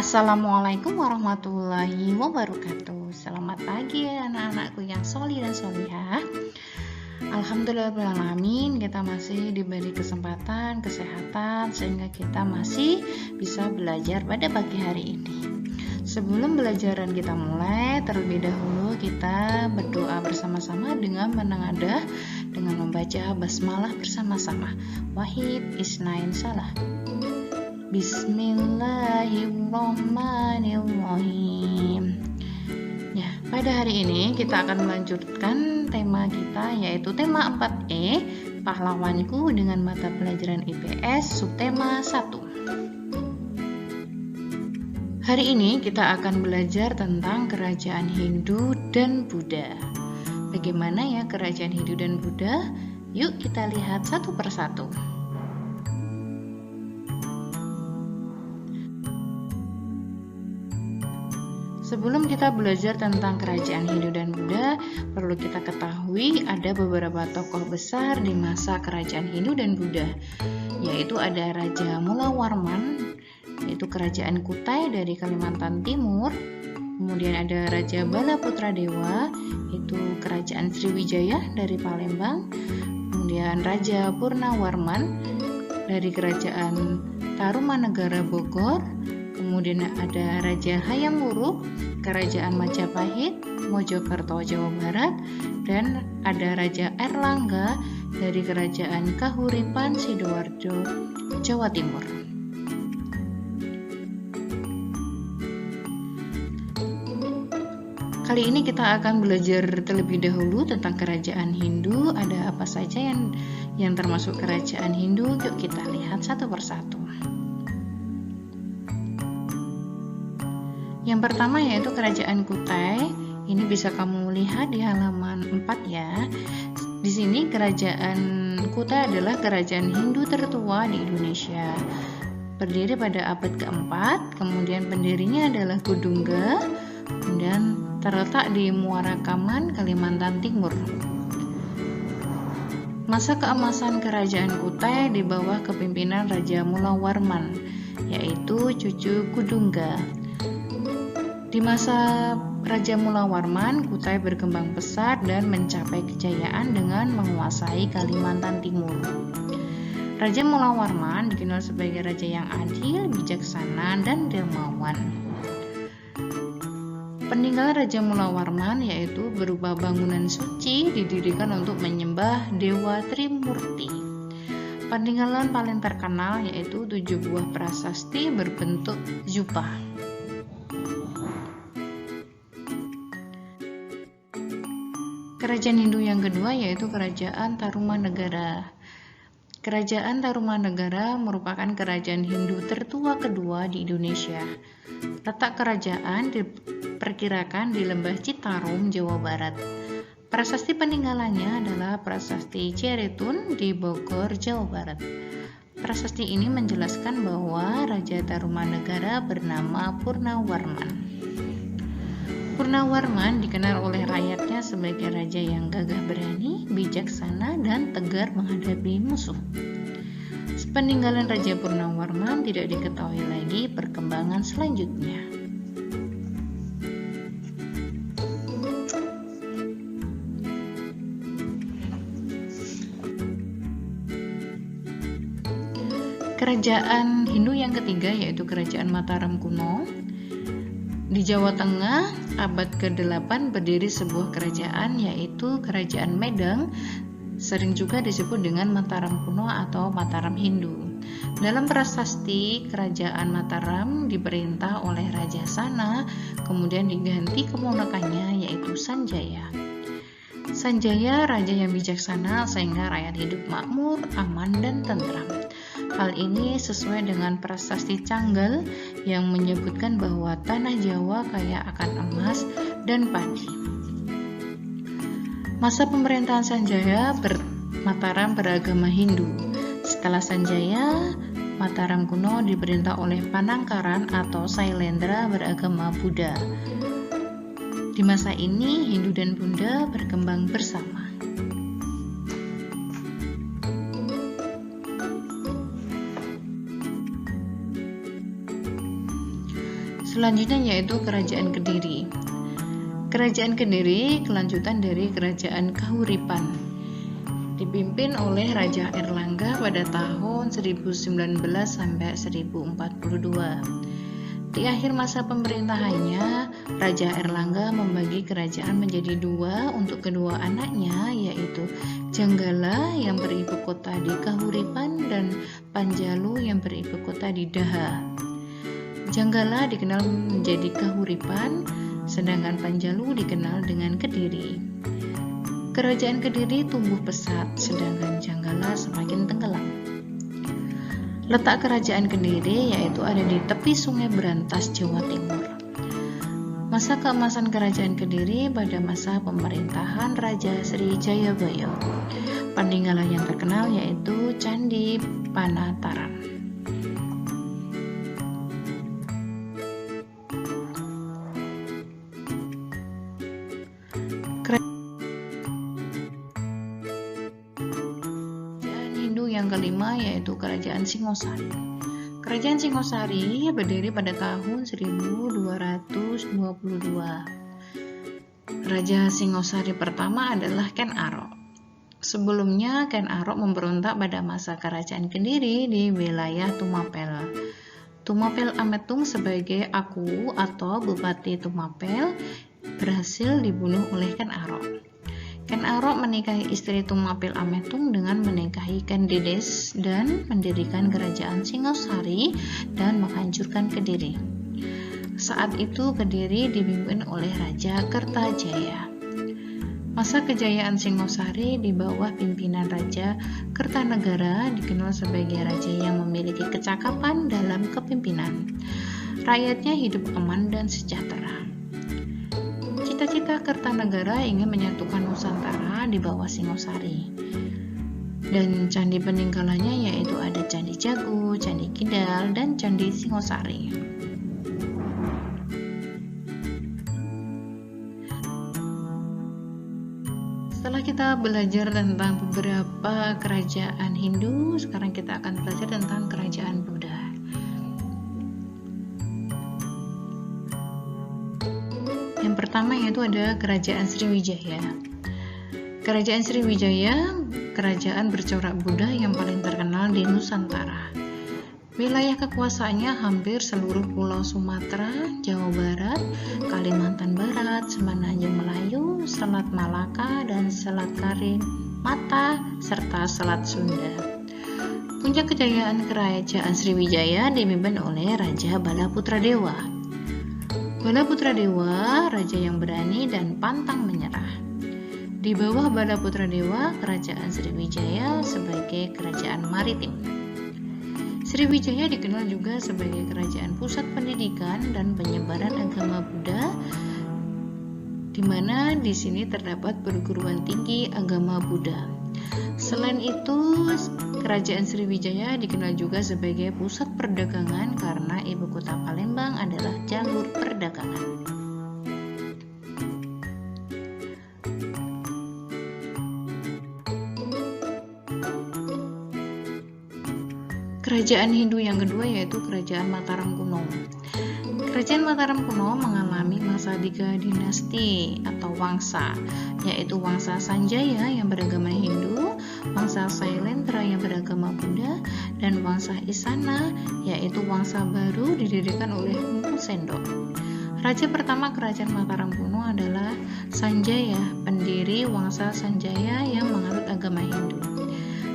Assalamualaikum warahmatullahi wabarakatuh. Selamat pagi anak-anakku yang sholih dan sholihah. Alhamdulillahirrahmanirrahim, kita masih diberi kesempatan, kesehatan, sehingga kita masih bisa belajar pada pagi hari ini. Sebelum belajaran kita mulai, terlebih dahulu kita berdoa bersama-sama dengan menengadah, dengan membaca basmalah bersama-sama. Wahid Isnain Salah. Bismillahirrahmanirrahim. Ya, pada hari ini kita akan melanjutkan tema kita, yaitu tema 4E, pahlawanku, dengan mata pelajaran IPS subtema 1. Hari ini kita akan belajar tentang kerajaan Hindu dan Buddha. Bagaimana ya kerajaan Hindu dan Buddha? Yuk kita lihat satu persatu. Sebelum kita belajar tentang kerajaan Hindu dan Buddha, perlu kita ketahui ada beberapa tokoh besar di masa kerajaan Hindu dan Buddha, yaitu ada Raja Mulawarman, yaitu kerajaan Kutai dari Kalimantan Timur. Kemudian ada Raja Balaputradewa, yaitu kerajaan Sriwijaya dari Palembang. Kemudian Raja Purnawarman dari kerajaan Tarumanegara Bogor. Kemudian ada Raja Hayam Wuruk, kerajaan Majapahit, Mojokerto, Jawa Barat. Dan ada Raja Erlangga dari kerajaan Kahuripan, Sidoarjo, Jawa Timur. Kali ini kita akan belajar terlebih dahulu tentang kerajaan Hindu. Ada apa saja yang termasuk kerajaan Hindu? Yuk kita lihat satu persatu. Yang pertama yaitu kerajaan Kutai. Ini bisa kamu lihat di halaman 4 ya. Di sini kerajaan Kutai adalah kerajaan Hindu tertua di Indonesia. Berdiri pada abad keempat, kemudian pendirinya adalah Kudungga, dan terletak di Muara Kaman, Kalimantan Timur. Masa keemasan kerajaan Kutai di bawah kepemimpinan Raja Mulawarman, yaitu cucu Kudungga. Di masa Raja Mulawarman, Kutai berkembang pesat dan mencapai kejayaan dengan menguasai Kalimantan Timur. Raja Mulawarman dikenal sebagai raja yang adil, bijaksana, dan dermawan. Peninggalan Raja Mulawarman yaitu berupa bangunan suci didirikan untuk menyembah Dewa Trimurti. Peninggalan paling terkenal yaitu 7 buah prasasti berbentuk jubah. Kerajaan Hindu yang kedua yaitu Kerajaan Tarumanegara. Kerajaan Tarumanegara merupakan kerajaan Hindu tertua kedua di Indonesia. Letak kerajaan diperkirakan di Lembah Citarum, Jawa Barat. Prasasti peninggalannya adalah Prasasti Ciaretun di Bogor, Jawa Barat. Prasasti ini menjelaskan bahwa Raja Tarumanegara bernama Purnawarman. Purnawarman dikenal oleh rakyatnya sebagai raja yang gagah berani, bijaksana, dan tegar menghadapi musuh. Peninggalan Raja Purnawarman tidak diketahui lagi perkembangan selanjutnya. Kerajaan Hindu yang ketiga yaitu Kerajaan Mataram kuno. Di Jawa Tengah, abad ke-8 berdiri sebuah kerajaan yaitu Kerajaan Medang, sering juga disebut dengan Mataram kuno atau Mataram Hindu. Dalam prasasti, Kerajaan Mataram diperintah oleh Raja Sana, kemudian diganti keponakannya yaitu Sanjaya. Sanjaya raja yang bijaksana sehingga rakyat hidup makmur, aman, dan tentram. Hal ini sesuai dengan prasasti Canggal yang menyebutkan bahwa tanah Jawa kaya akan emas dan padi. Masa pemerintahan Sanjaya, Mataram beragama Hindu. Setelah Sanjaya, Mataram kuno diperintah oleh Panangkaran atau Sailendra beragama Buddha. Di masa ini, Hindu dan Buddha berkembang bersama. Selanjutnya yaitu Kerajaan Kediri. Kerajaan Kediri kelanjutan dari Kerajaan Kahuripan, dipimpin oleh Raja Airlangga pada tahun 1019 sampai 1042. Di akhir masa pemerintahannya, Raja Airlangga membagi kerajaan menjadi dua untuk kedua anaknya, yaitu Janggala yang beribu kota di Kahuripan dan Panjalu yang beribu kota di Daha. Janggala dikenal menjadi Kahuripan, sedangkan Panjalu dikenal dengan Kediri. Kerajaan Kediri tumbuh pesat, sedangkan Janggala semakin tenggelam. Letak kerajaan Kediri yaitu ada di tepi Sungai Berantas, Jawa Timur. Masa keemasan kerajaan Kediri pada masa pemerintahan Raja Sri Jayabaya. Peninggalan yang terkenal yaitu Candi Panataram. Yang kelima yaitu Kerajaan Singosari. Kerajaan Singosari berdiri pada tahun 1222. Raja Singosari pertama adalah Ken Arok. Sebelumnya Ken Arok memberontak pada masa Kerajaan Kediri di wilayah Tumapel. Tumapel Ametung sebagai Aku atau Bupati Tumapel berhasil dibunuh oleh Ken Arok. Ken Arok menikahi istri Tumapel Ametung dengan menikahi Ken Dedes dan mendirikan Kerajaan Singosari dan menghancurkan Kediri. Saat itu Kediri dipimpin oleh Raja Kertajaya. Masa kejayaan Singosari di bawah pimpinan Raja Kertanegara dikenal sebagai raja yang memiliki kecakapan dalam kepimpinan. Rakyatnya hidup aman dan sejahtera. Cita-cita Kertanegara ingin menyatukan Nusantara di bawah Singosari. Dan candi peninggalannya yaitu ada Candi Jago, Candi Kidal, dan Candi Singosari. Setelah kita belajar tentang beberapa kerajaan Hindu, sekarang kita akan belajar tentang kerajaan Buddha. Yang pertama yaitu ada Kerajaan Sriwijaya. Kerajaan Sriwijaya, kerajaan bercorak Buddha yang paling terkenal di Nusantara. Wilayah kekuasaannya hampir seluruh pulau Sumatera, Jawa Barat, Kalimantan Barat, Semenanjung Melayu, Selat Malaka, dan Selat Karimata, serta Selat Sunda. Puncak kejayaan Kerajaan Sriwijaya dipimpin oleh Raja Balaputradewa. Balaputradewa, raja yang berani dan pantang menyerah. Di bawah Balaputradewa, Kerajaan Sriwijaya sebagai kerajaan maritim. Sriwijaya dikenal juga sebagai kerajaan pusat pendidikan dan penyebaran agama Buddha, di mana di sini terdapat perguruan tinggi agama Buddha. Selain itu, Kerajaan Sriwijaya dikenal juga sebagai pusat perdagangan karena ibu kota Palembang adalah jalur perdagangan. Kerajaan Hindu yang kedua yaitu Kerajaan Mataram kuno. Kerajaan Mataram kuno mengalami masa 3 dinasti atau wangsa, yaitu Wangsa Sanjaya yang beragama Hindu, Wangsa Sailendra yang beragama Buddha, dan Wangsa Isana yaitu wangsa baru didirikan oleh Empu Sendok. Raja pertama Kerajaan Mataram kuno adalah Sanjaya, pendiri Wangsa Sanjaya yang menganut agama Hindu.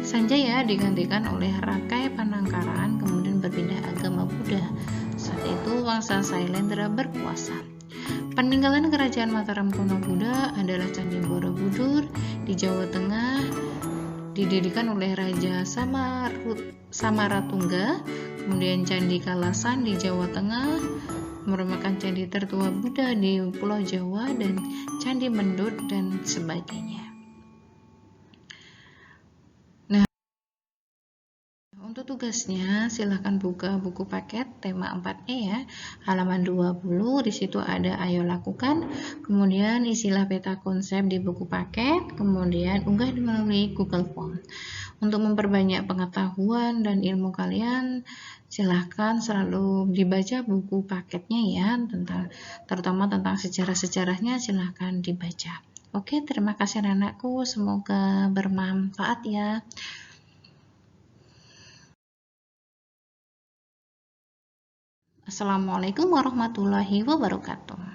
Sanjaya digantikan oleh Rakai Panangkaran, kemudian berpindah agama Buddha. Saat itu Wangsa Sailendra berkuasa. Peninggalan Kerajaan Mataram kuno Buddha adalah Candi Borobudur di Jawa Tengah, didirikan oleh Raja Samaratungga, kemudian Candi Kalasan di Jawa Tengah, merupakan candi tertua Buddha di Pulau Jawa, dan Candi Mendut dan sebagainya. Nah, untuk tugasnya silahkan buka buku paket tema 4E ya, halaman 20. Di situ ada ayo lakukan, kemudian isilah peta konsep di buku paket, kemudian unggah melalui Google Form. Untuk memperbanyak pengetahuan dan ilmu kalian, silahkan selalu dibaca buku paketnya ya, terutama tentang sejarah-sejarahnya silahkan dibaca. Oke, terima kasih anakku, semoga bermanfaat ya. Assalamualaikum warahmatullahi wabarakatuh.